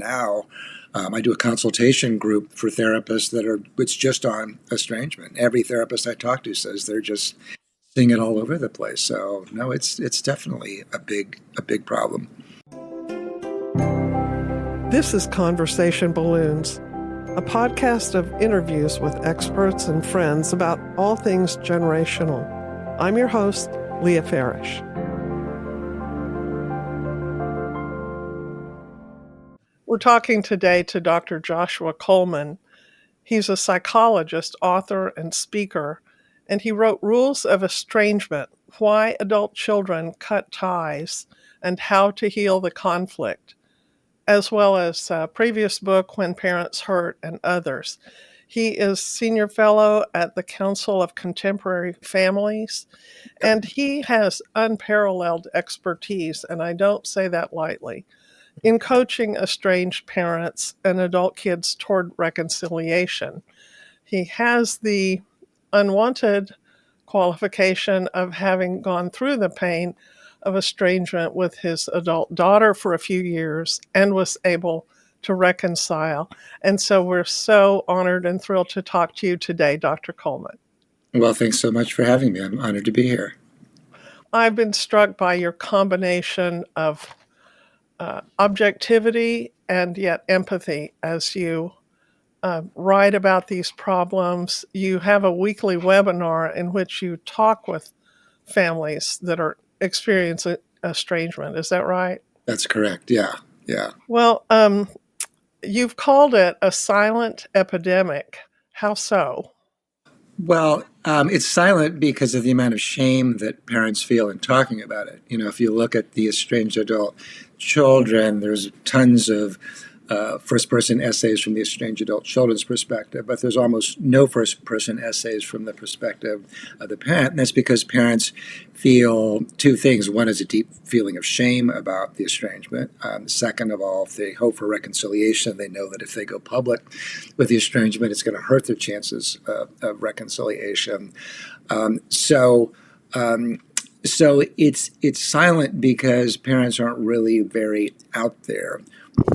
now. I do a consultation group for therapists it's just on estrangement. Every therapist I talk to says they're just seeing it all over the place. So no, it's definitely a big problem. This is Conversation Balloons, a podcast of interviews with experts and friends about all things generational. I'm your host, Leah Farish. We're talking today to Dr. Joshua Coleman. He's a psychologist, author, and speaker, and he wrote Rules of Estrangement, Why Adult Children Cut Ties, and How to Heal the Conflict, as well as a previous book, When Parents Hurt, and others. He is senior fellow at the Council of Contemporary Families, and he has unparalleled expertise, and I don't say that lightly, in coaching estranged parents and adult kids toward reconciliation. He has the unwanted qualification of having gone through the pain of estrangement with his adult daughter for a few years and was able to reconcile. And so we're so honored and thrilled to talk to you today, Dr. Coleman. Well, thanks so much for having me. I'm honored to be here. I've been struck by your combination of objectivity and yet empathy as you write about these problems. You have a weekly webinar in which you talk with families that are experiencing estrangement. Is that right? That's correct. Yeah. Well, you've called it a silent epidemic. How so? Well, it's silent because of the amount of shame that parents feel in talking about it. You know, if you look at the estranged adult children, there's tons of first-person essays from the estranged adult children's perspective, but there's almost no first-person essays from the perspective of the parent. And that's because parents feel two things. One is a deep feeling of shame about the estrangement. Second of all, if they hope for reconciliation, they know that if they go public with the estrangement, it's going to hurt their chances of reconciliation. So it's silent because parents aren't really very out there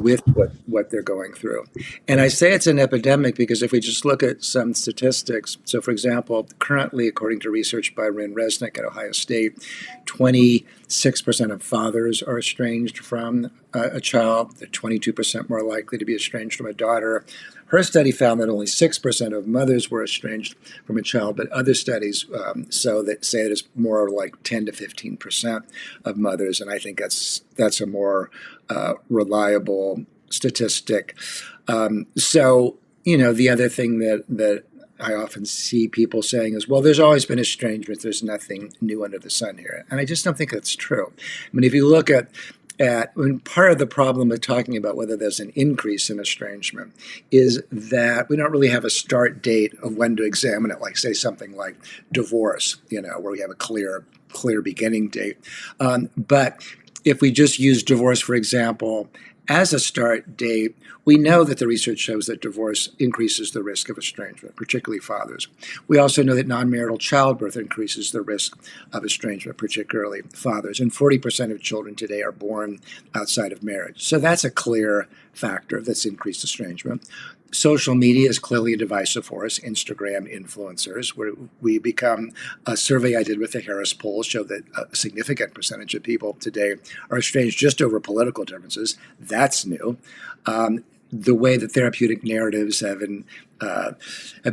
with what they're going through. And I say it's an epidemic because if we just look at some statistics, so for example, currently, according to research by Rin Resnick at Ohio State, 26% of fathers are estranged from a child. They're 22% more likely to be estranged from a daughter. Her study found that only 6% of mothers were estranged from a child, but other studies say that it's more like 10 to 15% of mothers, and I think that's a more reliable statistic. So, you know, the other thing that I often see people saying is, well, there's always been estrangement. There's nothing new under the sun here. And I just don't think that's true. I mean, if you look at part of the problem with talking about whether there's an increase in estrangement is that we don't really have a start date of when to examine it, like say something like divorce, you know, where we have a clear beginning date. But if we just use divorce, for example, as a start date, we know that the research shows that divorce increases the risk of estrangement, particularly fathers. We also know that non-marital childbirth increases the risk of estrangement, particularly fathers. And 40% of children today are born outside of marriage. So that's a clear factor that's increased estrangement. Social media is clearly a divisive force. Instagram influencers, where we become, a survey I did with the Harris poll showed that a significant percentage of people today are estranged just over political differences. That's new. The way that therapeutic narratives have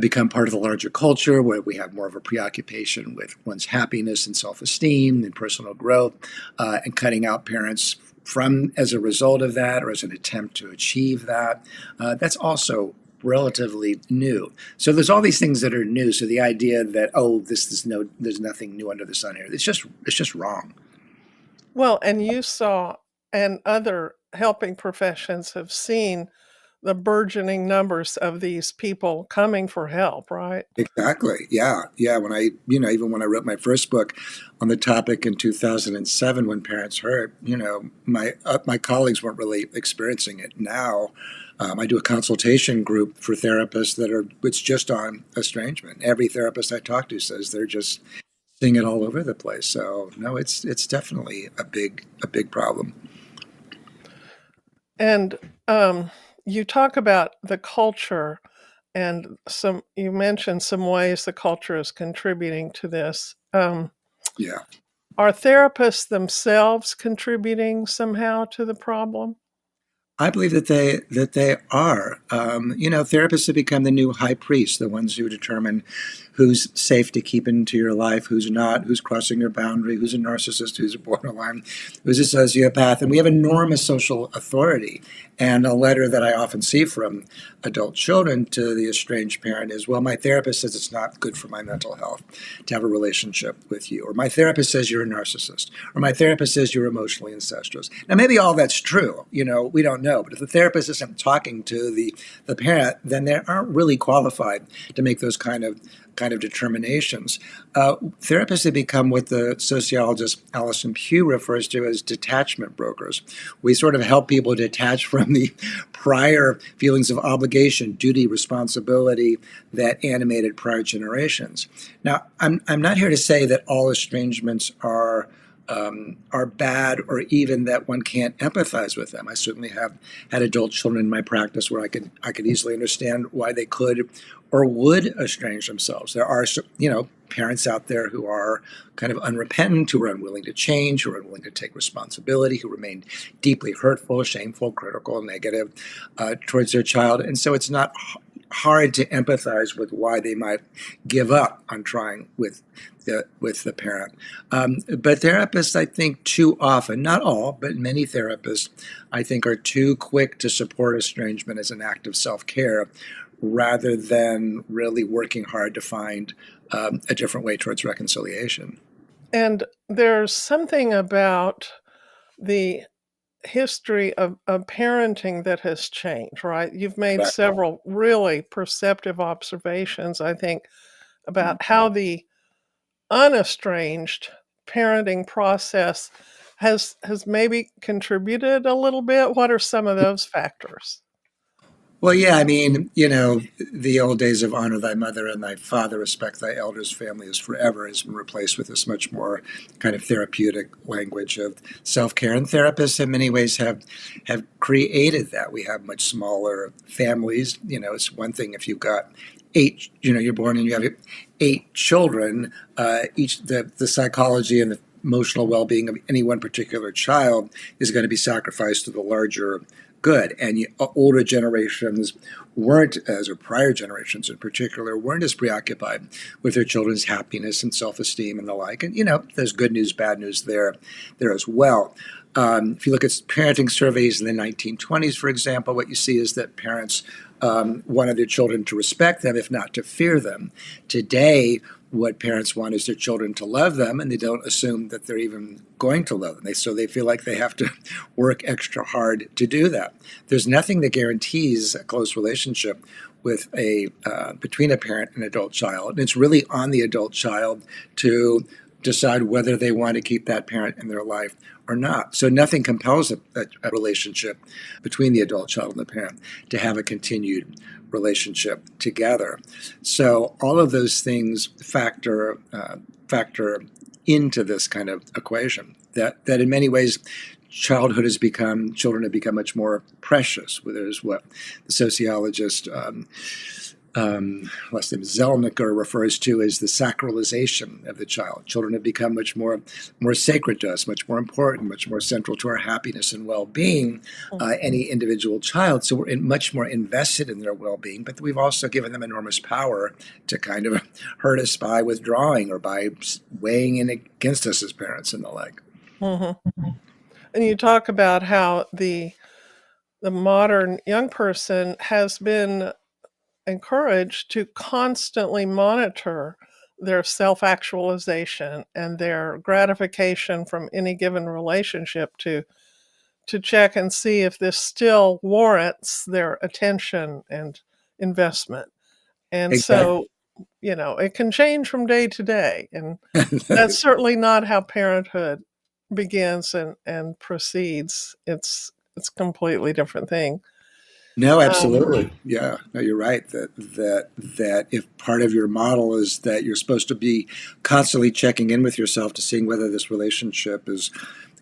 become part of the larger culture, where we have more of a preoccupation with one's happiness and self-esteem and personal growth, and cutting out parents from as a result of that or as an attempt to achieve that. That's also relatively new. So there's all these things that are new. So the idea that, there's nothing new under the sun here, it's just wrong. Well, and you saw, and other helping professions have seen the burgeoning numbers of these people coming for help, right? Exactly. Yeah. Even when I wrote my first book on the topic in 2007, When Parents Hurt, my colleagues weren't really experiencing it. Now, I do a consultation group for therapists it's just on estrangement. Every therapist I talk to says they're just seeing it all over the place. So no, it's definitely a big problem. And you talk about the culture, and you mentioned some ways the culture is contributing to this. Yeah. Are therapists themselves contributing somehow to the problem? I believe that they are. Therapists have become the new high priests, the ones who determine who's safe to keep into your life, who's not, who's crossing your boundary, who's a narcissist, who's a borderline, who's a sociopath, and we have enormous social authority. And a letter that I often see from adult children to the estranged parent is, "Well, my therapist says it's not good for my mental health to have a relationship with you," or "My therapist says you're a narcissist," or "My therapist says you're emotionally incestuous." Now, maybe all that's true. We don't know. But if the therapist isn't talking to the parent, then they aren't really qualified to make those kind of determinations. Therapists have become what the sociologist Alison Pugh refers to as detachment brokers. We sort of help people detach from the prior feelings of obligation, duty, responsibility that animated prior generations. Now, I'm not here to say that all estrangements are bad, or even that one can't empathize with them. I certainly have had adult children in my practice where I could easily understand why they could or would estrange themselves. There are parents out there who are kind of unrepentant, who are unwilling to change, who are unwilling to take responsibility, who remain deeply hurtful, shameful, critical, negative towards their child, and so it's not hard to empathize with why they might give up on trying with the parent. But therapists, I think, too often, not all, but many therapists, I think, are too quick to support estrangement as an act of self-care rather than really working hard to find a different way towards reconciliation. And there's something about the history of parenting that has changed, right? You've made Right. several really perceptive observations, I think, about how the unestranged parenting process has maybe contributed a little bit. What are some of those factors? Well, yeah, I mean, the old days of honor thy mother and thy father, respect thy elders, family is forever has been replaced with this much more kind of therapeutic language of self-care. And therapists in many ways have created that. We have much smaller families. It's one thing if you've got eight, you're born and you have eight children, each the psychology and the emotional well-being of any one particular child is going to be sacrificed to the larger good. And older generations weren't, or prior generations in particular, weren't as preoccupied with their children's happiness and self-esteem and the like. And there's good news, bad news there as well. If you look at parenting surveys in the 1920s, for example, what you see is that parents wanted their children to respect them, if not to fear them. Today, what parents want is their children to love them, and they don't assume that they're even going to love them. So they feel like they have to work extra hard to do that. There's nothing that guarantees a close relationship with between a parent and adult child, and it's really on the adult child to decide whether they want to keep that parent in their life or not. So nothing compels a relationship between the adult child and the parent to have a continued relationship together. So all of those things factor into this kind of equation. That in many ways, children have become much more precious. There's what the sociologist last name Zelniker refers to as the sacralization of the child. Children have become much more sacred to us, much more important, much more central to our happiness and well-being. Any individual child, so we're much more invested in their well-being. But we've also given them enormous power to kind of hurt us by withdrawing or by weighing in against us as parents and the like. Hmm. And you talk about how the modern young person has been encouraged to constantly monitor their self-actualization and their gratification from any given relationship to check and see if this still warrants their attention and investment. And Exactly. so, it can change from day to day. And that's certainly not how parenthood begins and proceeds. It's a completely different thing. No, Um, absolutely. Yeah. No, you're right. That if part of your model is that you're supposed to be constantly checking in with yourself to seeing whether this relationship is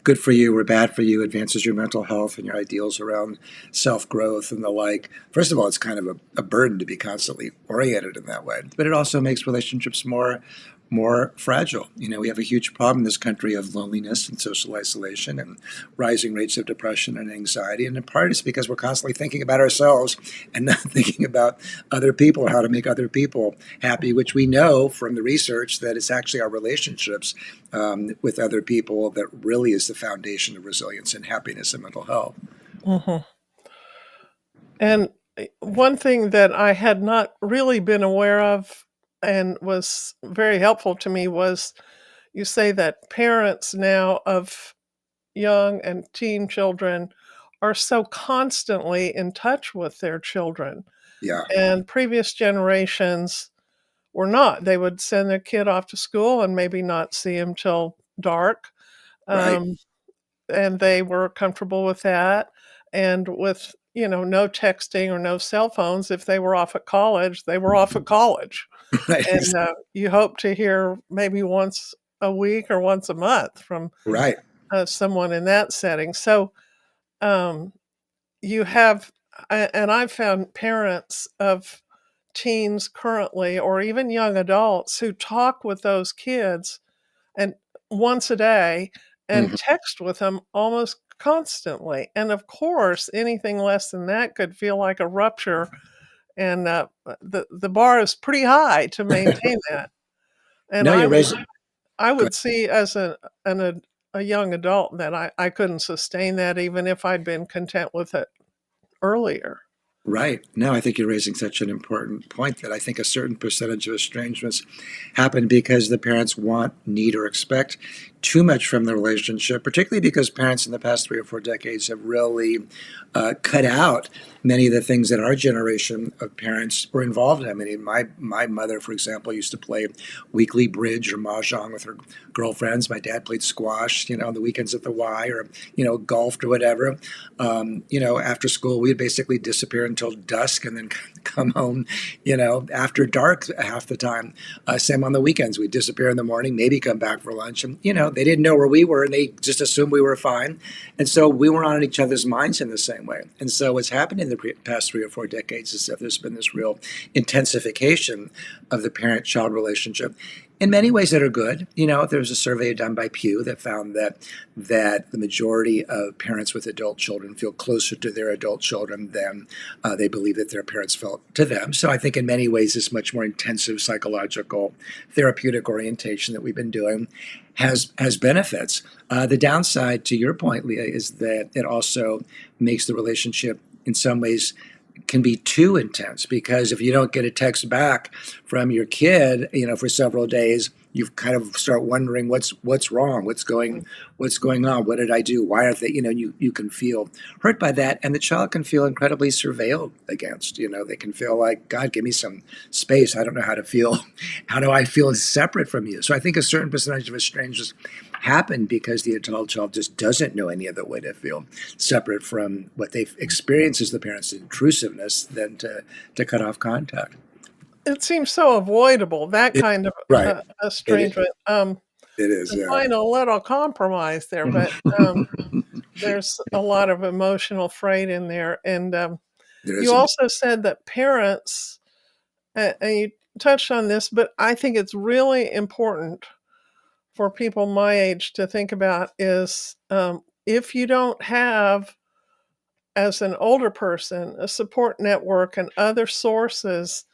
good for you or bad for you, advances your mental health and your ideals around self growth and the like. First of all, it's kind of a burden to be constantly oriented in that way, but it also makes relationships more fragile. You know, we have a huge problem in this country of loneliness and social isolation and rising rates of depression and anxiety. And in part, it's because we're constantly thinking about ourselves and not thinking about other people, how to make other people happy, which we know from the research that it's actually our relationships with other people that really is the foundation of resilience and happiness and mental health. Mhm. And one thing that I had not really been aware of and was very helpful to me was you say that parents now of young and teen children are so constantly in touch with their children, Yeah, and previous generations were not. They would send their kid off to school and maybe not see him till dark, right. um, and they were comfortable with that, and with, no texting or no cell phones. If they were off at college, they were off at college, Right. and, you hope to hear maybe once a week or once a month from, Right. someone in that setting. So, um, you have and I've found parents of teens currently or even young adults who talk with those kids and once a day and Mhm. text with them almost constantly. And of course, anything less than that could feel like a rupture, and the bar is pretty high to maintain that. And No, I you're would raising. I Go would see as a young adult that I couldn't sustain that even if I'd been content with it earlier. Right. No, I think you're raising such an important point that I think a certain percentage of estrangements happen because the parents want, need, or expect too much from the relationship, particularly because parents in the past 3 or 4 decades have really cut out many of the things that our generation of parents were involved in. I mean, my mother, for example, used to play weekly bridge or mahjong with her girlfriends. My dad played squash, on the weekends at the Y, or golfed or whatever. After school, we'd basically disappear until dusk and then come home, after dark half the time. Same on the weekends. We'd disappear in the morning, maybe come back for lunch. And, they didn't know where we were and they just assumed we were fine. And so we were on each other's minds in the same way. And so what's happened in the past 3 or 4 decades is that there's been this real intensification of the parent-child relationship in many ways that are good. There was a survey done by Pew that found that the majority of parents with adult children feel closer to their adult children than they believe that their parents felt to them. So I think in many ways this much more intensive psychological therapeutic orientation that we've been doing has benefits. The downside, to your point, Leah, is that it also makes the relationship in some ways can be too intense, because if you don't get a text back from your kid, for several days, you kind of start wondering what's wrong, what's going on, what did I do, why are they, you can feel hurt by that, and the child can feel incredibly surveilled against. They can feel like, God, give me some space. I don't know how to feel. How do I feel separate from you? So I think a certain percentage of estrangements happen because the adult child just doesn't know any other way to feel separate from what they've experienced as the parents' intrusiveness than to cut off contact. It seems so avoidable, that It, kind of, right. It, estrangement, it is, to yeah. find a little compromise there, but, there's a lot of emotional freight in there, and, There you is indeed. also said that parents and you touched on this, but I think it's really important for people my age to think about is, if you don't have, as an older person, a support network and other sources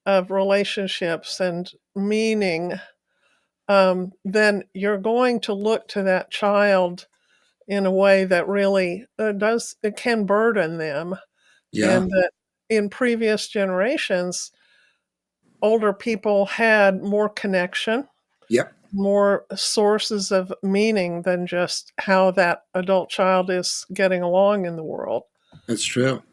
of relationships and meaning, then you're going to look to that child in a way that really it can burden them, Yeah. and that in previous generations, older people had more connection, Yep. more sources of meaning than just how that adult child is getting along in the world. That's true.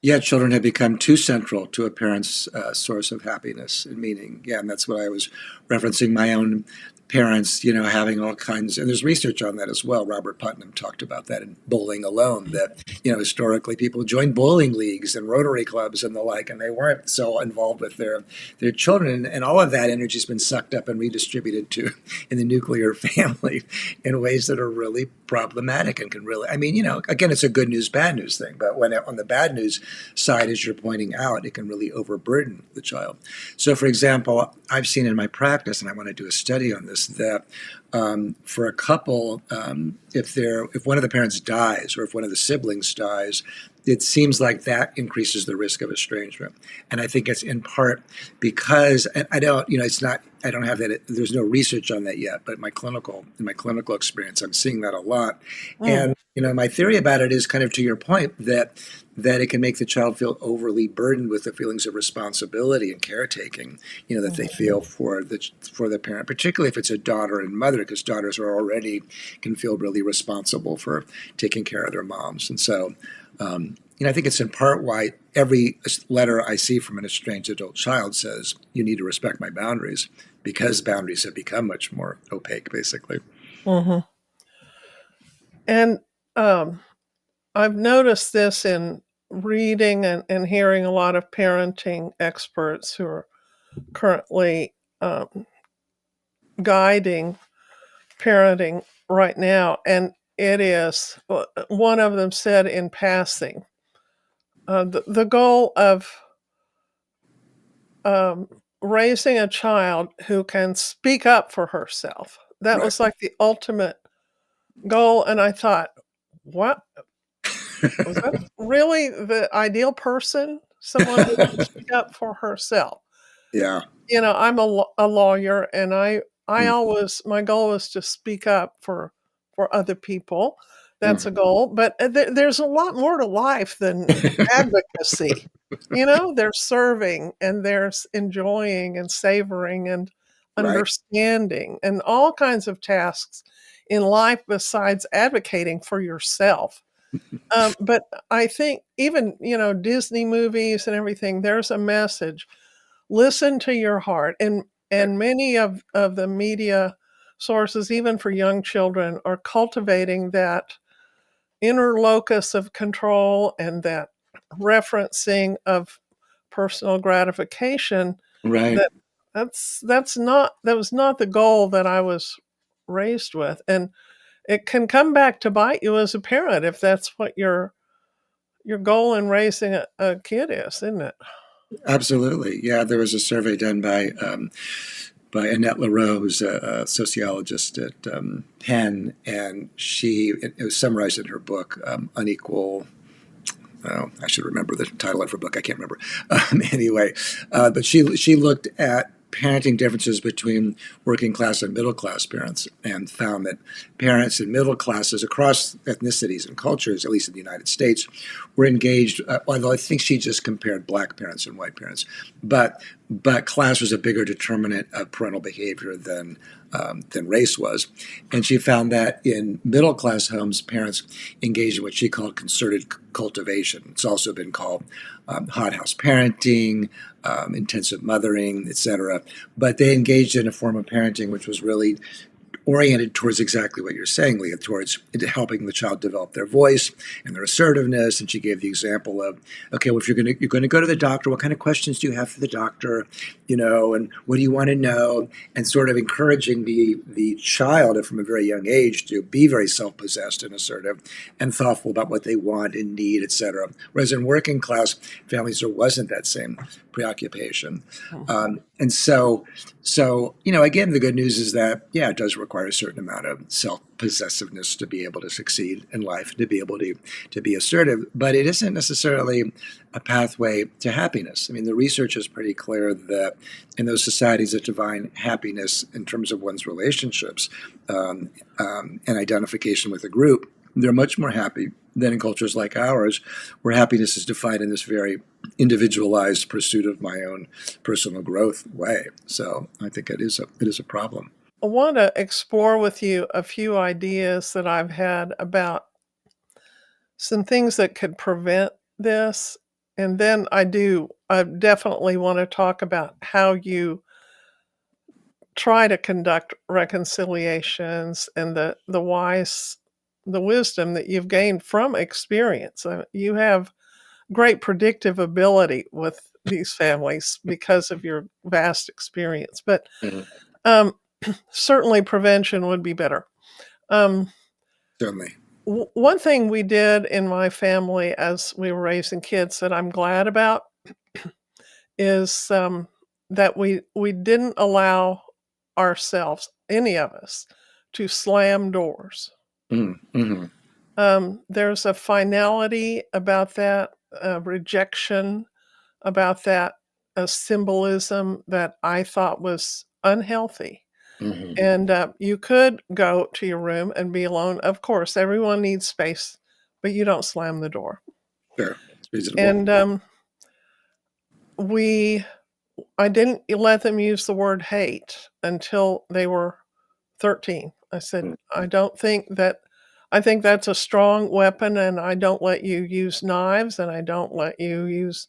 Yeah, children have become too central to a parent's source of happiness and meaning. Yeah, and that's what I was referencing my own parents, having all kinds, and there's research on that as well. Robert Putnam talked about that in Bowling Alone, that, historically people joined bowling leagues and Rotary clubs and the like, and they weren't so involved with their children. And all of that energy has been sucked up and redistributed to in the nuclear family in ways that are really problematic and can really, again, it's a good news, bad news thing. But when on the bad news side, as you're pointing out, it can really overburden the child. So, for example, I've seen in my practice, and I want to do a study on this, that for a couple, if one of the parents dies or if one of the siblings dies, it seems like that increases the risk of estrangement. And I think it's in part because, and I don't, it's not, I don't have that, there's no research on that yet, but in my clinical experience, I'm seeing that a lot. Mm. And, my theory about it is kind of to your point that it can make the child feel overly burdened with the feelings of responsibility and caretaking, that they feel for the parent, particularly if it's a daughter and mother, because daughters are already can feel really responsible for taking care of their moms. And so, I think it's in part why every letter I see from an estranged adult child says, you need to respect my boundaries, because boundaries have become much more opaque, basically. Hmm. And I've noticed this in reading and hearing a lot of parenting experts who are currently guiding parenting right now. And it is, one of them said in passing, the goal of raising a child who can speak up for herself. That Right. was like the ultimate goal. And I thought, what? Was that really the ideal person? Someone who can speak up for herself. Yeah. I'm a lawyer, and I Mm. always my goal is to speak up for other people. That's Mm. a goal, but there's a lot more to life than advocacy. There's serving, and there's enjoying and savoring and Right. understanding and all kinds of tasks in life besides advocating for yourself. But I think even, Disney movies and everything, there's a message. Listen to your heart. Right. And many of the media sources, even for young children, are cultivating that inner locus of control and that referencing of personal gratification. Right. That that was not the goal that I was raised with. And it can come back to bite you as a parent if that's what your goal in raising a kid is, isn't it? Absolutely. Yeah, there was a survey done by Annette LaRoe, who's a sociologist at Penn, and it was summarized in her book, Unequal. Oh, I should remember the title of her book. I can't remember. Anyway, but she looked at parenting differences between working class and middle class parents and found that parents in middle classes across ethnicities and cultures, at least in the United States, were engaged. Although I think she just compared black parents and white parents, but class was a bigger determinant of parental behavior than race was. And she found that in middle class homes, parents engaged in what she called concerted cultivation. It's also been called hothouse parenting, intensive mothering, etc. But they engaged in a form of parenting which was really oriented towards exactly what you're saying, Leah, towards helping the child develop their voice and their assertiveness. And she gave the example of, okay, well, if you're going to go to the doctor, what kind of questions do you have for the doctor, and what do you want to know, and sort of encouraging the child from a very young age to be very self-possessed and assertive and thoughtful about what they want and need, etc. Whereas in working class families, there wasn't that same preoccupation. Mhm. And so, again, the good news is that, yeah, it does require a certain amount of self-possessiveness to be able to succeed in life, to be able to be assertive, but it isn't necessarily a pathway to happiness. I mean, the research is pretty clear that in those societies that define happiness in terms of one's relationships and identification with a group, they're much more happy than in cultures like ours, where happiness is defined in this very individualized pursuit of my own personal growth way. So I think it is a problem. I want to explore with you a few ideas that I've had about some things that could prevent this. And then I definitely want to talk about how you try to conduct reconciliations and the wisdom that you've gained from experience. You have great predictive ability with these families because of your vast experience, but Mhm. um, certainly prevention would be better. Um, Certainly. One thing we did in my family as we were raising kids that I'm glad about is that we didn't allow ourselves, any of us, to slam doors. Mm-hmm. There's a finality about that, rejection about that, a symbolism that I thought was unhealthy. Mm-hmm. And you could go to your room and be alone. Of course, everyone needs space, but you don't slam the door. Sure. It's reasonable. And we I didn't let them use the word hate until they were 13. I said, Mm-hmm. "I don't think that I think that's a strong weapon, and I don't let you use knives, and I don't let you use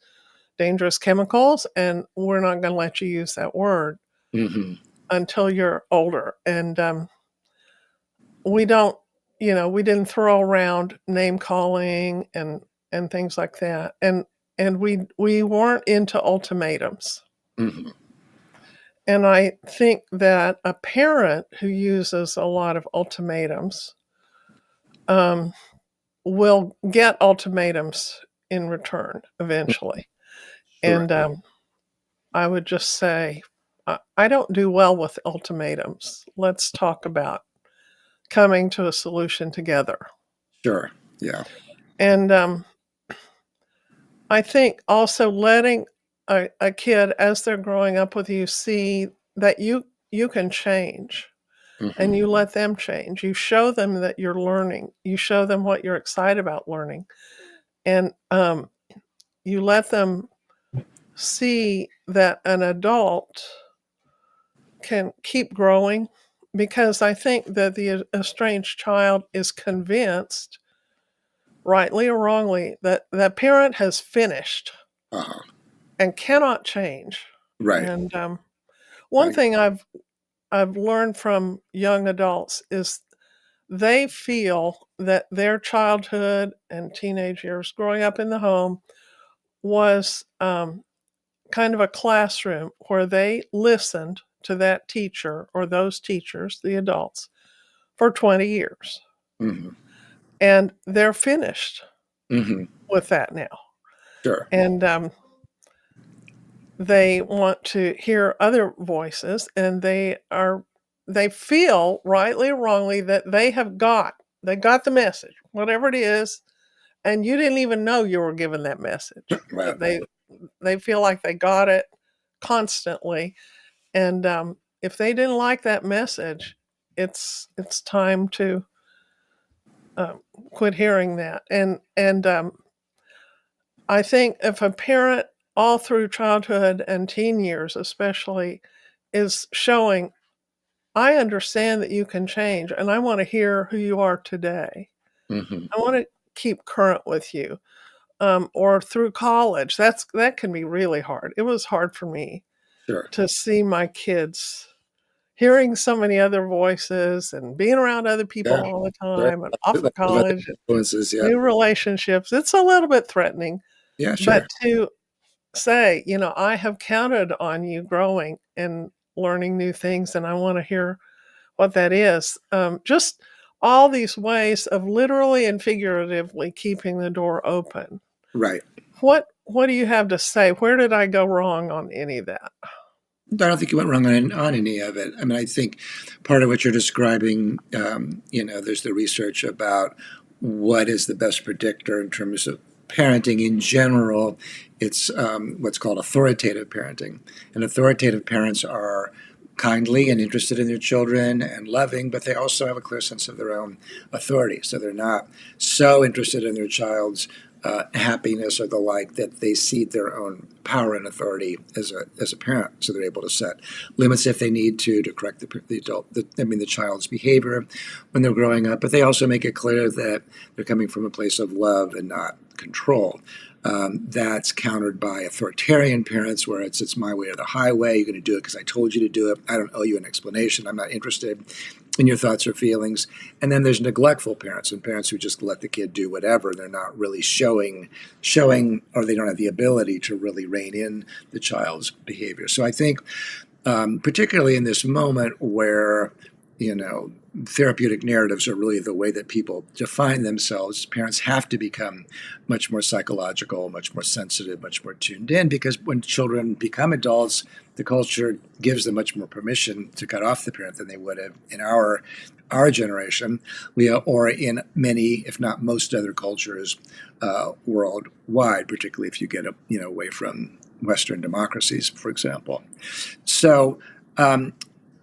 dangerous chemicals, and we're not gonna let you use that word Mm-hmm. until you're older." And, we don't we didn't throw around name calling and things like that, and we weren't into ultimatums. Mm-hmm. And I think that a parent who uses a lot of ultimatums um, will get ultimatums in return eventually. Sure. And I would just say, I don't do well with ultimatums. Let's talk about coming to a solution together. Sure. Yeah. And I think also letting a kid as they're growing up with you see that you can change and Mm-hmm. you let them change. You show them that you're learning. You show them what you're excited about learning, and you let them see that an adult can keep growing. Because I think that the estranged child is convinced, rightly or wrongly, that the parent has finished Uh-huh. and cannot change. Right. And one I, thing I've learned from young adults is they feel that their childhood and teenage years growing up in the home was kind of a classroom where they listened to that teacher or those teachers, the adults, for 20 years. mm-hmm. And they're finished Mm-hmm. with that now. Sure. And they want to hear other voices, and they feel, rightly or wrongly, that they got the message, whatever it is, and you didn't even know you were given that message. Right. They feel like they got it constantly, and if they didn't like that message, it's time to quit hearing that. And I think if a parent all through childhood and teen years, especially, is showing, I understand that you can change, and I want to hear who you are today. Mm-hmm. I want to keep current with you. Or through college. That can be really hard. It was hard for me Sure. to see my kids hearing so many other voices and being around other people Yeah. all the Sure. time and off of Other college and influences. Yeah. new relationships. It's a little bit threatening, Yeah. but Sure. to say, I have counted on you growing and learning new things, and I want to hear what that is. Just all these ways of literally and figuratively keeping the door open. Right. What do you have to say? Where did I go wrong on any of that? I don't think you went wrong on any of it. I mean, I think part of what you're describing, there's the research about what is the best predictor in terms of parenting in general. It's what's called authoritative parenting. And authoritative parents are kindly and interested in their children and loving, but they also have a clear sense of their own authority. So they're not so interested in their child's happiness or the like that they cede their own power and authority as a parent. So they're able to set limits if they need to correct the child's behavior when they're growing up. But they also make it clear that they're coming from a place of love and not control. That's countered by authoritarian parents, where it's my way or the highway. You're going to do it because I told you to do it. I don't owe you an explanation. I'm not interested in your thoughts or feelings. And then there's neglectful parents, and parents who just let the kid do whatever. They're not really showing, or they don't have the ability to really rein in the child's behavior. So I think, particularly in this moment where, you know, therapeutic narratives are really the way that people define themselves, parents have to become much more psychological, much more sensitive, much more tuned in, because when children become adults, the culture gives them much more permission to cut off the parent than they would have in our generation, or in many, if not most, other cultures worldwide, particularly if you get away from Western democracies, for example. So,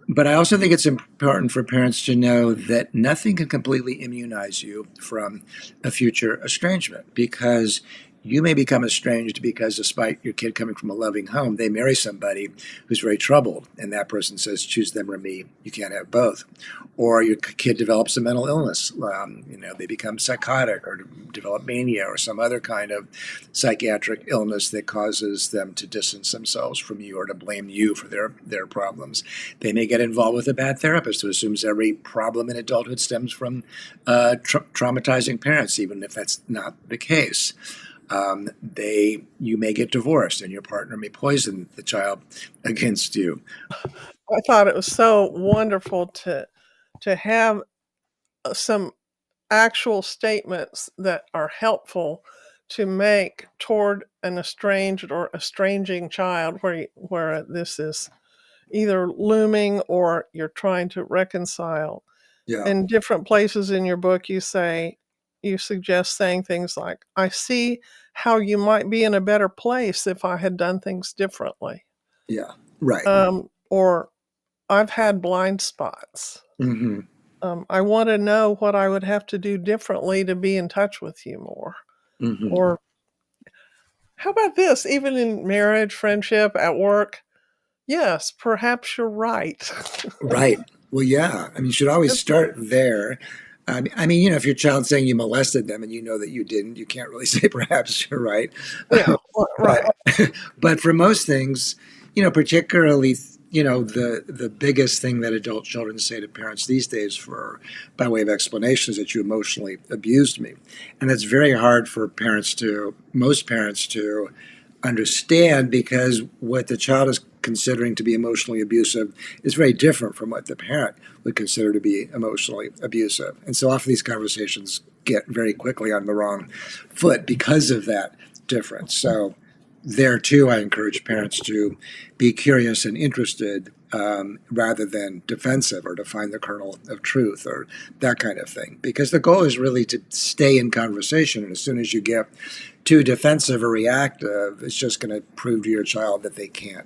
but I also think it's important for parents to know that nothing can completely immunize you from a future estrangement, because you may become estranged because, despite your kid coming from a loving home, they marry somebody who's very troubled, and that person says, choose them or me. You can't have both. Or your kid develops a mental illness. They become psychotic or develop mania or some other kind of psychiatric illness that causes them to distance themselves from you or to blame you for their problems. They may get involved with a bad therapist who assumes every problem in adulthood stems from traumatizing parents, even if that's not the case. You may get divorced, and your partner may poison the child against you. I thought it was so wonderful to have some actual statements that are helpful to make toward an estranged or estranging child, where this is either looming or you're trying to reconcile. Yeah, In different places in your book, you suggest saying things like, I see how you might be in a better place if I had done things differently. yeah, right. Or I've had blind spots. Hmm. I want to know what I would have to do differently to be in touch with you more. Hmm. Or how about this? Even in marriage, friendship, at work, yes, perhaps you're right. Right. Well, yeah. I mean, you should always It's, start there. If your child's saying you molested them and you know that you didn't, you can't really say perhaps you're right. yeah, But right. but for most things, particularly, the biggest thing that adult children say to parents these days, for by way of explanation, is that you emotionally abused me, and that's very hard for most parents to understand, because what the child is considering to be emotionally abusive is very different from what the parent would consider to be emotionally abusive. And so often these conversations get very quickly on the wrong foot because of that difference. So there too, I encourage parents to be curious and interested, rather than defensive or to find the kernel of truth or that kind of thing. Because the goal is really to stay in conversation. And as soon as you get too defensive or reactive, it's just going to prove to your child that they can't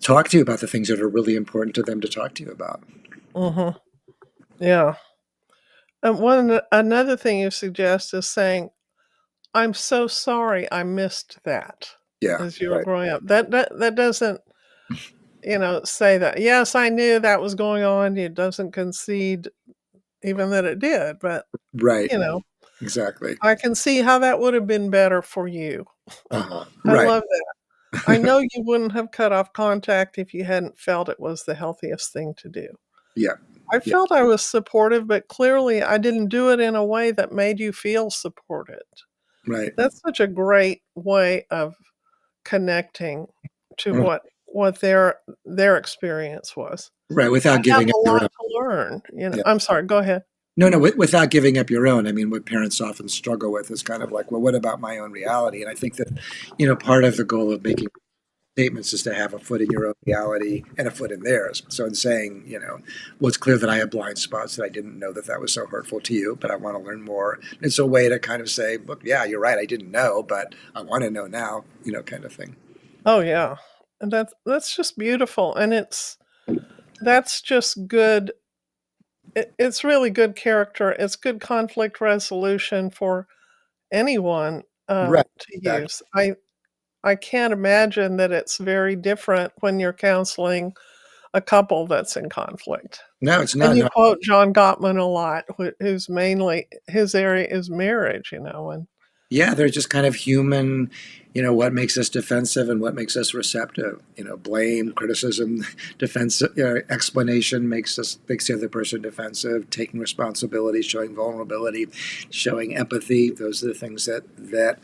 talk to you about the things that are really important to them to talk to you about. Hmm. Yeah. And another thing you suggest is saying, I'm so sorry I missed that Yeah, as you were right, growing up. That doesn't, say that. Yes, I knew that was going on. It doesn't concede even that it did, but, right, you know, exactly. I can see how that would have been better for you. I Right. love that. I know you wouldn't have cut off contact if you hadn't felt it was the healthiest thing to do. Yeah, I yeah, felt I was supportive, but clearly I didn't do it in a way that made you feel supported. right. That's such a great way of connecting to Mhm. what their experience was. Right, I without have giving up a your lot own. to learn, Yeah. I'm sorry, go ahead. No, no, without giving up your own. I mean, what parents often struggle with is kind of like, well, what about my own reality? And I think that, part of the goal of making statements is to have a foot in your own reality and a foot in theirs. So in saying, well, it's clear that I have blind spots, that I didn't know that that was so hurtful to you, but I want to learn more. It's a way to kind of say, look, yeah, you're right, I didn't know, but I want to know now, kind of thing. Oh, yeah, and that's just beautiful, and that's just good. It's really good character, it's good conflict resolution for anyone, Right. to Exactly. use. I can't imagine that it's very different when you're counseling a couple that's in conflict. No, it's And not. you No. quote John Gottman a lot, whose mainly his area is marriage, and Yeah, they're just kind of human, what makes us defensive and what makes us receptive. Blame, criticism, defense, explanation makes the other person defensive. Taking responsibility, showing vulnerability, showing empathy. Those are the things that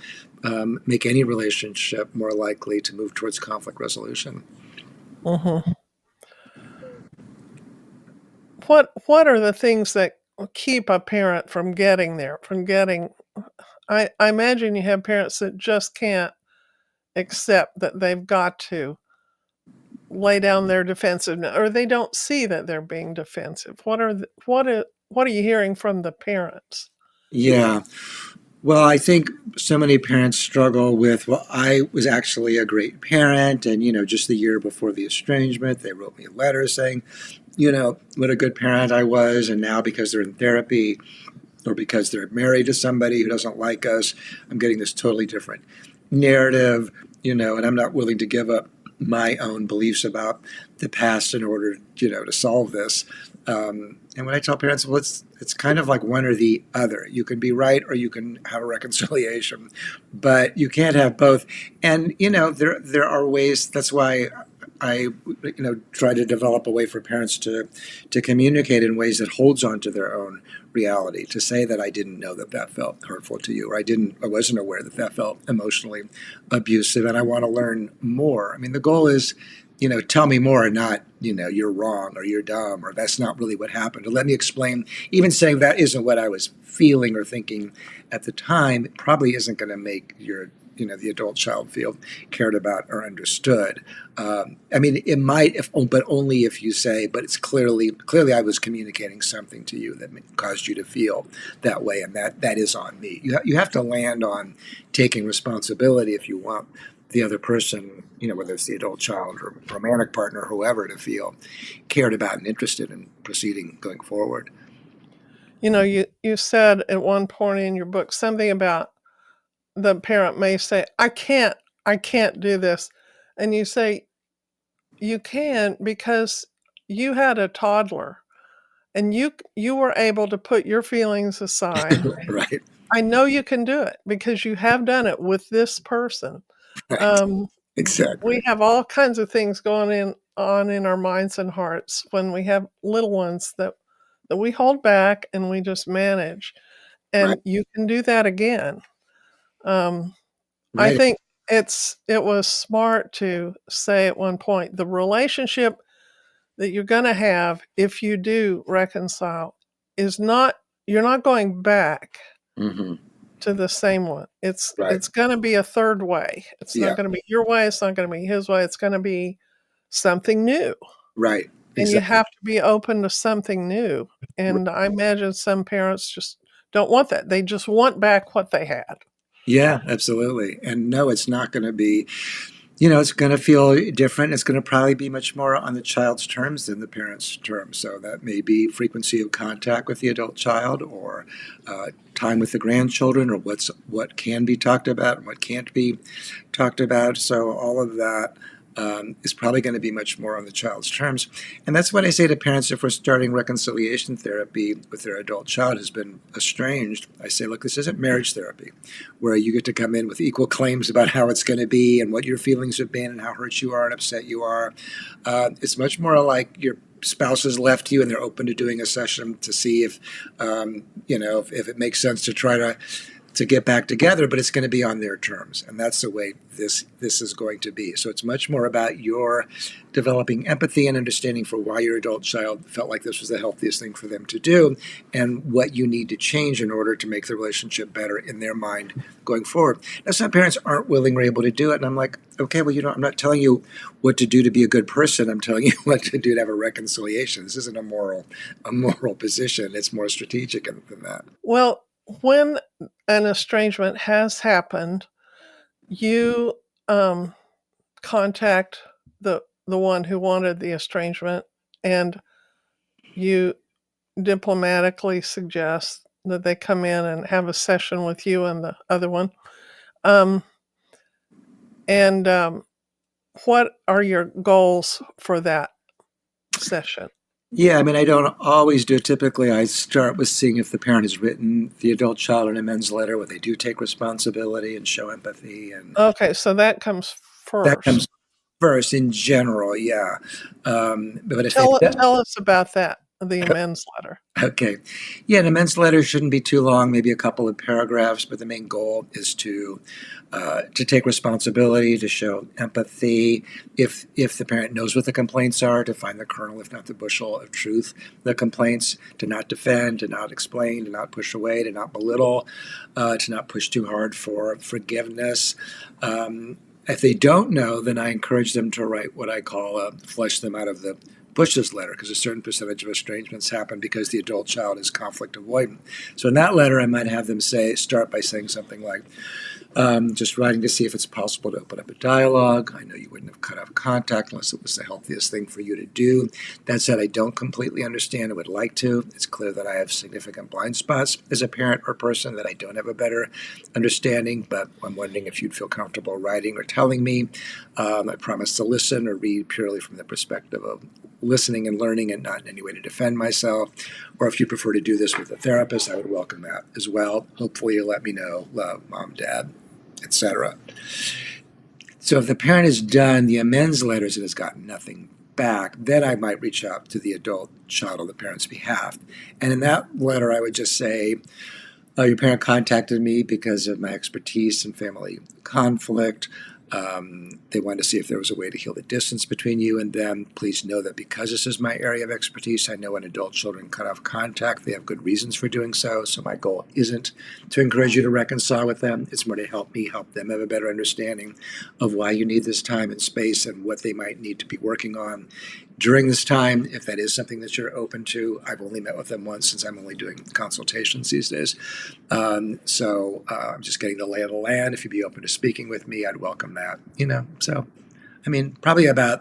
make any relationship more likely to move towards conflict resolution. Mm-hmm. What are the things that keep a parent from getting there? From getting, I imagine you have parents that just can't accept that they've got to lay down their defensiveness, or they don't see that they're being defensive. What are you hearing from the parents? Yeah. Well, I think so many parents struggle with, well, I was actually a great parent. And, just the year before the estrangement, they wrote me a letter saying, what a good parent I was. And now because they're in therapy or because they're married to somebody who doesn't like us, I'm getting this totally different narrative, and I'm not willing to give up my own beliefs about the past in order, to solve this. And when I tell parents, well, it's kind of like one or the other. You can be right or you can have a reconciliation, but you can't have both. And there are ways. That's why I try to develop a way for parents to communicate in ways that holds on to their own reality. To say that I didn't know that felt hurtful to you, or I wasn't aware that felt emotionally abusive, and I want to learn more. I mean, the goal is, tell me more, not, you're wrong or you're dumb or that's not really what happened. Or let me explain. Even saying that isn't what I was feeling or thinking at the time, it probably isn't going to make the adult child feel cared about or understood. I mean, it might, but only if you say, but it's clearly I was communicating something to you that caused you to feel that way, and that is on me. You have to land on taking responsibility if you want the other person, whether it's the adult child or romantic partner, or whoever, to feel cared about and interested in proceeding going forward. You said at one point in your book something about the parent may say, I can't do this. And you say, you can because you had a toddler and you were able to put your feelings aside. Right. I know you can do it because you have done it with this person. Right. Um, we Exactly. have all kinds of things on in our minds and hearts when we have little ones that we hold back and we just manage. Right. And you can do that again. Um, I Right. think it was smart to say at one point, the relationship that you're gonna have if you do reconcile is not you're not going back Mm-hmm. to the same one. It's Right. it's gonna be a third way. It's not Yeah. gonna be your way, it's not gonna be his way, it's gonna be something new. Right. And you Exactly. have to be open to something new. And I imagine some parents just don't want that. They just want back what they had. Yeah, absolutely. And no, it's not going to be, it's going to feel different. It's going to probably be much more on the child's terms than the parent's terms. So that may be frequency of contact with the adult child, or time with the grandchildren, or what can be talked about and what can't be talked about. So all of that is probably going to be much more on the child's terms. And that's what I say to parents if we're starting reconciliation therapy with their adult child who's been estranged. I say, look, this isn't marriage therapy where you get to come in with equal claims about how it's going to be and what your feelings have been and how hurt you are and upset you are. It's much more like your spouse has left you and they're open to doing a session to see if it makes sense to try to get back together, but it's going to be on their terms, and that's the way this is going to be. So it's much more about your developing empathy and understanding for why your adult child felt like this was the healthiest thing for them to do, and what you need to change in order to make the relationship better in their mind going forward. Now, some parents aren't willing or able to do it, and I'm like, okay, well, I'm not telling you what to do to be a good person. I'm telling you what to do to have a reconciliation. This isn't a moral position. It's more strategic than that. Well, when an estrangement has happened, you contact the one who wanted the estrangement, and you diplomatically suggest that they come in and have a session with you and the other one. Um, and what are your goals for that session? Yeah, I mean, I don't always do it. Typically, I start with seeing if the parent has written the adult child an amends letter where they do take responsibility and show empathy, and Okay, so that comes that first. comes first in general. Yeah, but if they've Tell us about that, the amends letter. okay. Yeah, an amends letter shouldn't be too long, maybe a couple of paragraphs, but the main goal is to take responsibility, to show empathy. If the parent knows what the complaints are, to find the kernel, if not the bushel of truth, the complaints, to not defend, to not explain, to not push away, to not belittle, to not push too hard for forgiveness. If they don't know, then I encourage them to write what I call flush them out of the bushes letter, because a certain percentage of estrangements happen because the adult child is conflict avoidant. So in that letter, I might have them start by saying something like, just writing to see if it's possible to open up a dialogue. I know you wouldn't have cut off contact unless it was the healthiest thing for you to do. That said, I don't completely understand and would like to. It's clear that I have significant blind spots as a parent or person, that I don't have a better understanding, but I'm wondering if you'd feel comfortable writing or telling me. I promise to listen or read purely from the perspective of listening and learning, and not in any way to defend myself. Or if you prefer to do this with a therapist, I would welcome that as well. Hopefully you'll let me know. Love, Mom, Dad, etc. So if the parent has done the amends letters and has gotten nothing back, then I might reach out to the adult child on the parent's behalf. And in that letter, I would just say, your parent contacted me because of my expertise in family conflict. They wanted to see if there was a way to heal the distance between you and them. Please know that because this is my area of expertise, I know when adult children cut off contact, they have good reasons for doing so. So my goal isn't to encourage you to reconcile with them. It's more to help me help them have a better understanding of why you need this time and space and what they might need to be working on during this time, if that is something that you're open to. I've only met with them once since I'm only doing consultations these days. I'm just getting the lay of the land. If you'd be open to speaking with me, I'd welcome that. So I mean, probably about,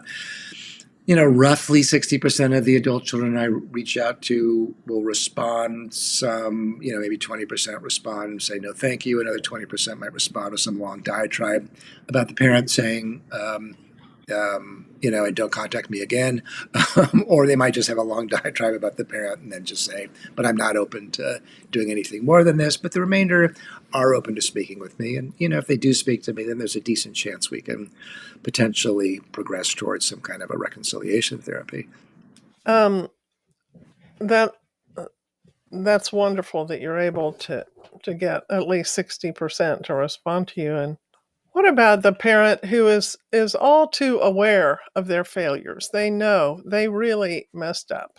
roughly 60% of the adult children I reach out to will respond. Some, maybe 20% respond and say no, thank you. Another 20% might respond with some long diatribe about the parent saying, and don't contact me again. Or they might just have a long diatribe about the parent and then just say, but I'm not open to doing anything more than this. But the remainder are open to speaking with me. And, if they do speak to me, then there's a decent chance we can potentially progress towards some kind of a reconciliation therapy. Um, that that's wonderful that you're able to get at least 60% to respond to you. And what about the parent who is all too aware of their failures? They know they really messed up.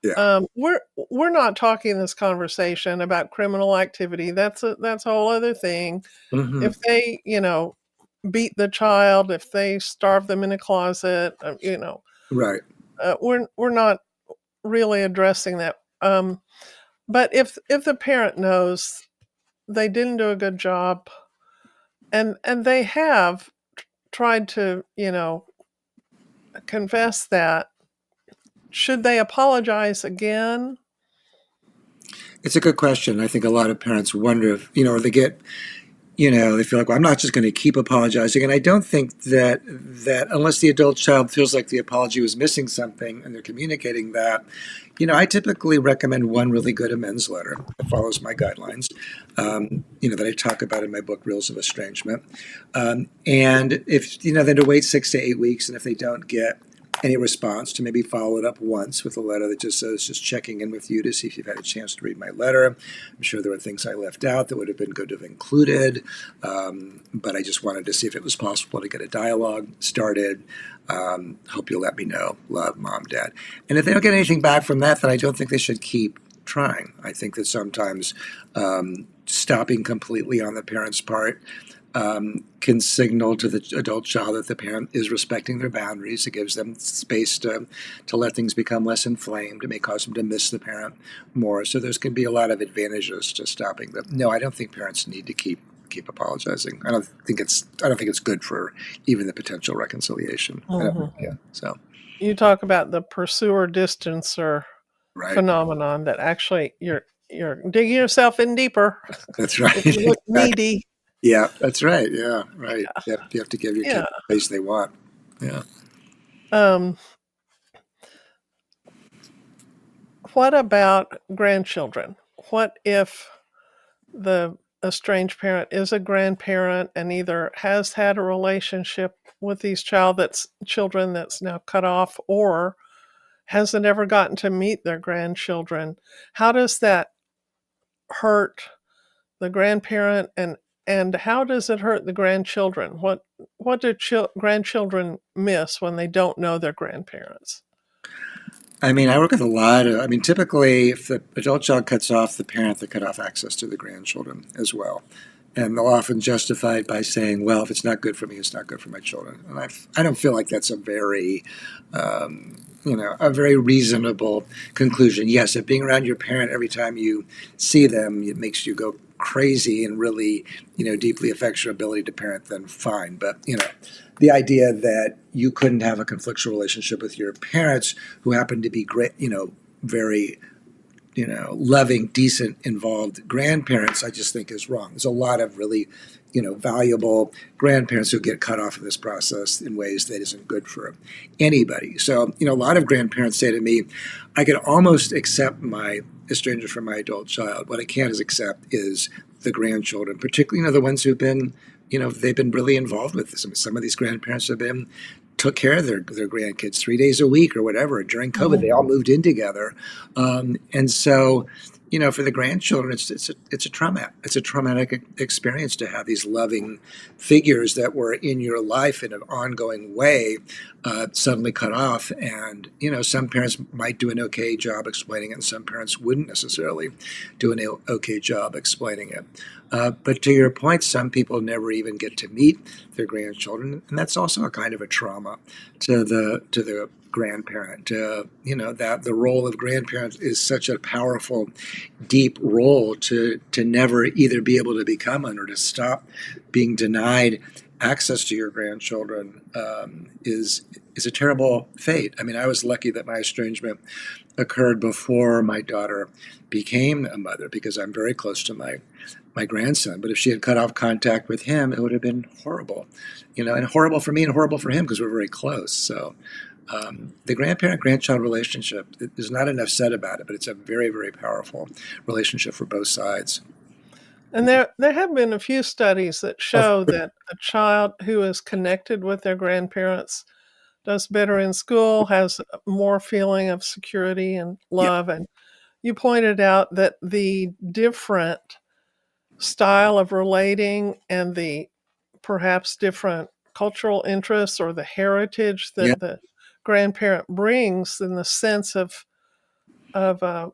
Yeah. We're not talking this conversation about criminal activity. That's a whole other thing. Hmm. If they, beat the child, if they starve them in a closet, Right. we're not really addressing that. But if the parent knows they didn't do a good job, and they have tried to, confess that, should they apologize again? It's a good question. I think a lot of parents wonder if, or they get, they feel like, well, I'm not just going to keep apologizing. And I don't think that unless the adult child feels like the apology was missing something and they're communicating that, I typically recommend one really good amends letter that follows my guidelines, that I talk about in my book, Rules of Estrangement. And if, then to wait 6 to 8 weeks, and if they don't get any response, to maybe follow it up once with a letter that just says, just checking in with you to see if you've had a chance to read my letter. I'm sure there were things I left out that would have been good to have included, but I just wanted to see if it was possible to get a dialogue started. Hope you'll let me know. Love, Mom, Dad. And if they don't get anything back from that, then I don't think they should keep trying. I think that sometimes stopping completely on the parent's part can signal to the adult child that the parent is respecting their boundaries. It gives them space to let things become less inflamed. It may cause them to miss the parent more. So there's going to be a lot of advantages to stopping them. No, I don't think parents need to keep apologizing. I don't think it's good for even the potential reconciliation. Mhm. Yeah. So You talk about the pursuer distancer right. phenomenon, that actually you're digging yourself in deeper That's right. if you look Exactly. needy. Yeah. That's right. Yeah. Right. You have to give your Yeah. kid the space they want. Yeah. Um, what about grandchildren? What if the estranged parent is a grandparent and either has had a relationship with these children that's now cut off, or hasn't ever gotten to meet their grandchildren? How does that hurt the grandparent, and how does it hurt the grandchildren? What do grandchildren miss when they don't know their grandparents? I mean, I work with a lot of, I mean, typically, if the adult child cuts off the parent, they cut off access to the grandchildren as well. And they'll often justify it by saying, well, if it's not good for me, it's not good for my children. And I don't feel like that's a very, a very reasonable conclusion. Yes, if being around your parent every time you see them, it makes you go crazy and really, deeply affects your ability to parent, then fine. But, the idea that you couldn't have a conflictual relationship with your parents who happen to be great, very, loving, decent, involved grandparents, I just think is wrong. There's a lot of really, valuable grandparents who get cut off in this process in ways that isn't good for anybody. So, a lot of grandparents say to me, I can almost accept my estrangement from my adult child. What I can't accept is the grandchildren, particularly, the ones who've been, they've been really involved with this. I mean, some of these grandparents have been took care of their grandkids 3 days a week or whatever. During COVID, they all moved in together, and so for the grandchildren, it's a trauma. It's a traumatic experience to have these loving figures that were in your life in an ongoing way suddenly cut off. And some parents might do an okay job explaining it, and some parents wouldn't necessarily do an okay job explaining it. But to your point, some people never even get to meet their grandchildren, and that's also a kind of a trauma to the grandparent. That the role of grandparents is such a powerful, deep role to never either be able to become one or to stop being denied access to your grandchildren is a terrible fate. I mean, I was lucky that my estrangement occurred before my daughter became a mother because I'm very close to my grandson. But if she had cut off contact with him, it would have been horrible, and horrible for me and horrible for him because we're very close. So the grandparent-grandchild relationship, there's not enough said about it, but it's a very, very powerful relationship for both sides. And there have been a few studies that show that a child who is connected with their grandparents does better in school, has more feeling of security and Yeah, love. And you pointed out that the different style of relating and the perhaps different cultural interests or the heritage yeah, that the grandparent brings, in the sense of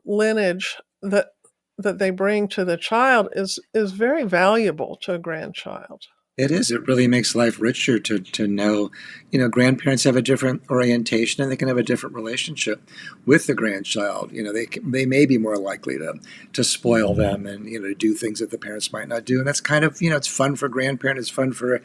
lineage that they bring to the child, is very valuable to a grandchild. it is. It really makes life richer to know, grandparents have a different orientation and they can have a different relationship with the grandchild. They may be more likely to spoil them and to do things that the parents might not do, and that's kind of it's fun for grandparent. It's fun for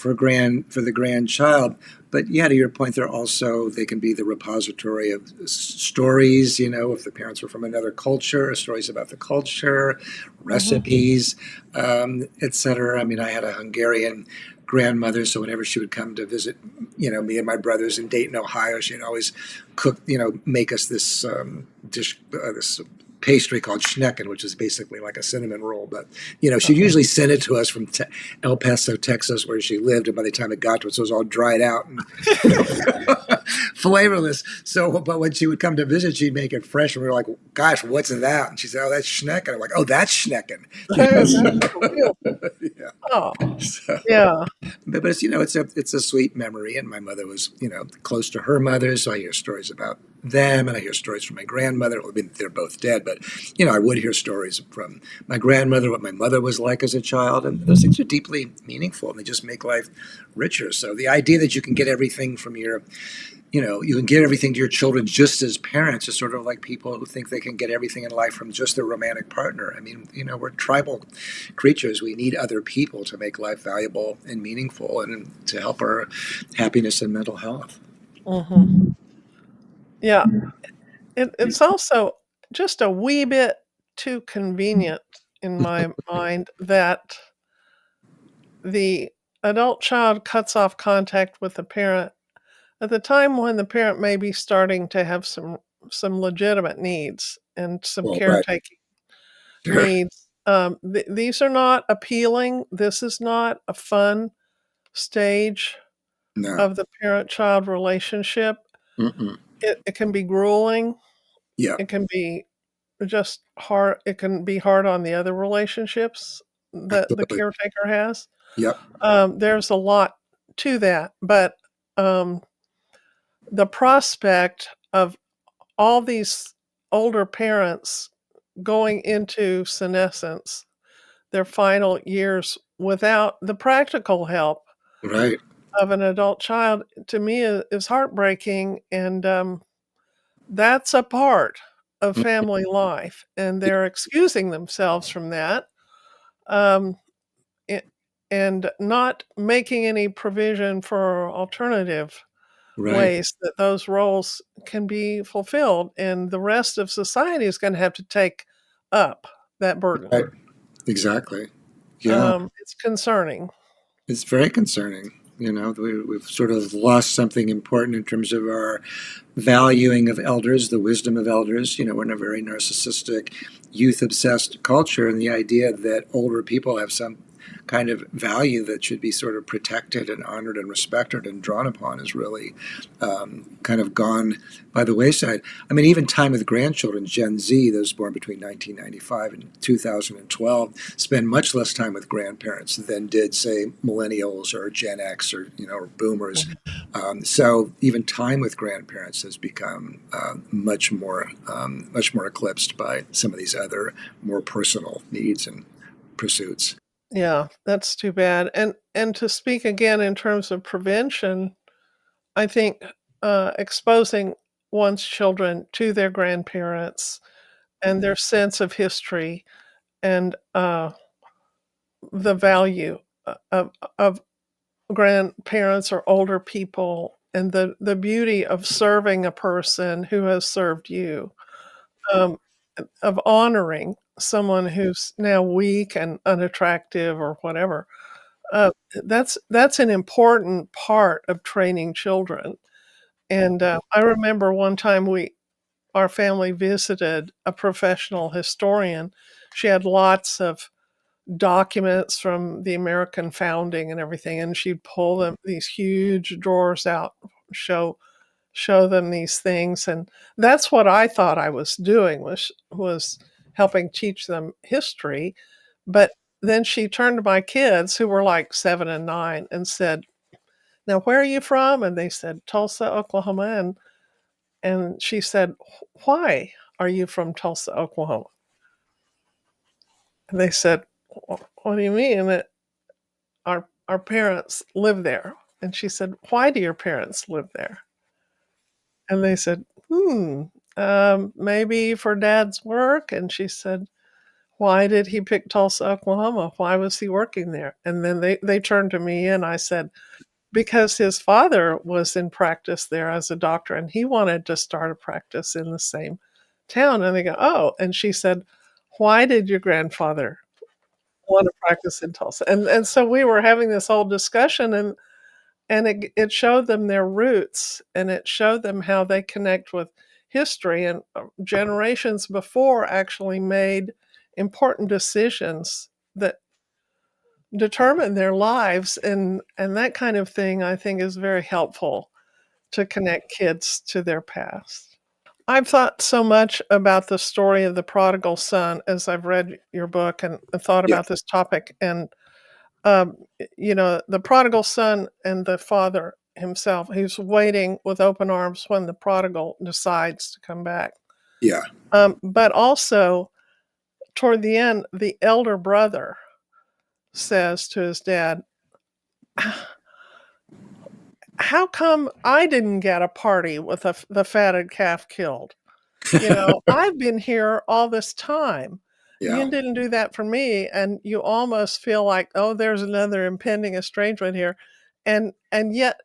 the grandchild. But yeah, to your point, they can be the repository of stories. If the parents were from another culture, stories about the culture, Hmm. recipes, etc. I mean, I had a Hungarian grandmother, so whenever she would come to visit, me and my brothers in Dayton, Ohio, she'd always cook, make us this dish, this pastry called schnecken, which is basically like a cinnamon roll. But she'd usually send it to us from El Paso, Texas, where she lived, and by the time it got to us, it was all dried out and flavorless. So, but when she would come to visit, she'd make it fresh, and we were like, "Gosh, what's in that?" And she said, "Oh, that's schnecken." I'm like, "Oh, that's schnecken." That's so real. Yeah. Oh, So, yeah. but it's it's a sweet memory, and my mother was close to her mother, so I hear stories about them, and I hear stories from my grandmother. Well, I mean, they're both dead, but I would hear stories from my grandmother, what my mother was like as a child, and those things are deeply meaningful, and they just make life richer. So the idea that you can get everything from your you can get everything to your children just as parents is sort of like people who think they can get everything in life from just their romantic partner. I mean, we're tribal creatures. We need other people to make life valuable and meaningful and to help our happiness and mental health. Hmm. Yeah. It's also just a wee bit too convenient in my mind that the adult child cuts off contact with the parent at the time when the parent may be starting to have some some legitimate needs and some Well, right. caretaking Sure. needs. These are not appealing. This is not a fun stage No. of the parent-child relationship. Mm-mm. It can be grueling. Yeah. It can be just hard. It can be hard on the other relationships that the Absolutely. caretaker has. Yep. There's a lot to that, but um, the prospect of all these older parents going into senescence, their final years, without the practical help Right. of an adult child, to me is heartbreaking, and that's a part of Mm. family life, and they're excusing themselves from that, um, a and not making any provision for alternative Right. ways that those roles can be fulfilled, and the rest of society is gonna have to take up that burden. Right. Exactly. Yeah. It's concerning. It's very concerning. We've sort of lost something important in terms of our valuing of elders, the wisdom of elders. We're in a very narcissistic, youth obsessed culture, and the idea that older people have some kind of value that should be sort of protected and honored and respected and drawn upon is really kind of gone by the wayside. I mean, even time with grandchildren, Gen Z, those born between 1995 and 2012, spend much less time with grandparents than did, say, millennials or Gen X or or boomers. So even time with grandparents has become much more eclipsed by some of these other more personal needs and pursuits. Yeah, that's too bad, and to speak again in terms of prevention, I think, exposing one's children to their grandparents and their sense of history and, the value of grandparents or older people and the beauty of serving a person who has served you, um, of honoring someone who's now weak and unattractive or whatever. That's an important part of training children, and, I remember one time our family visited a professional historian. She had lots of documents from the American founding and everything, and she'd pull these huge drawers out, show show them these things, and that's what I thought I was doing, was helping teach them history, but then she turned to my kids, who were, like, 7 and 9, and said, "Now, where are you from?" And they said, "Tulsa, Oklahoma," and she said, "Why are you from Tulsa, Oklahoma?" And they said, What do you mean?" That our parents live there. And she said, "Why do your parents live there?" And they said, "Hmm, maybe for dad's work." And she said, "Why did he pick Tulsa, Oklahoma? Why was he working there?" And then they turned to me and I said, "Because his father was in practice there as a doctor and he wanted to start a practice in the same town." And they go, "Oh." And she said, "Why did your grandfather want to practice in Tulsa?" And so we were having this whole discussion, and it showed them their roots, and it showed them how they connect with history, and, generations before actually made important decisions that determine their lives, and that kind of thing, I think, is very helpful to connect kids to their past. I've thought so much about the story of the prodigal son as I've read your book and thought Yeah. about this topic, and the prodigal son and the father himself, he's waiting with open arms when the prodigal decides to come back. Yeah. But also, toward the end, the elder brother says to his dad, "How come I didn't get a party with the fatted calf killed? I've been here all this time. Yeah. You didn't do that for me." And you almost feel like, "Oh, there's another impending estrangement here." And yet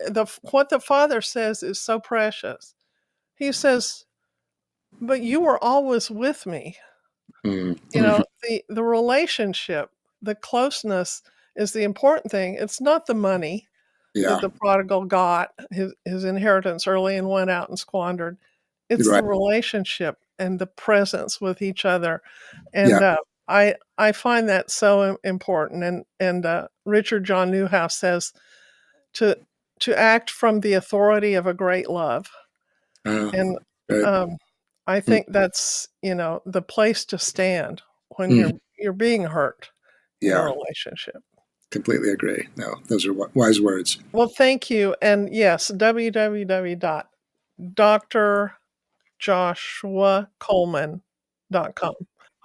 what the father says is so precious. He says, "But you were always with me." Mm-hmm. The relationship, the closeness is the important thing. It's not the money that Yeah. the prodigal got, his inheritance early and went out and squandered. It's the Right. relationship and the presence with each other, and, Yeah. I find that so important, and Richard John Newhouse says to to act from the authority of a great love, Uh, and, right. um, I Mm, think that's, the place to stand when mm, you're being hurt in a yeah. relationship. Completely agree. No, those are wise words. Well, thank you, and yes, www.drjoshuacoleman.com.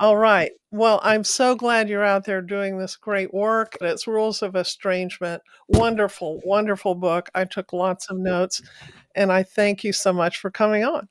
All right. Well, I'm so glad you're out there doing this great work. It's Rules of Estrangement. Wonderful, wonderful book. I took lots of notes, and I thank you so much for coming on.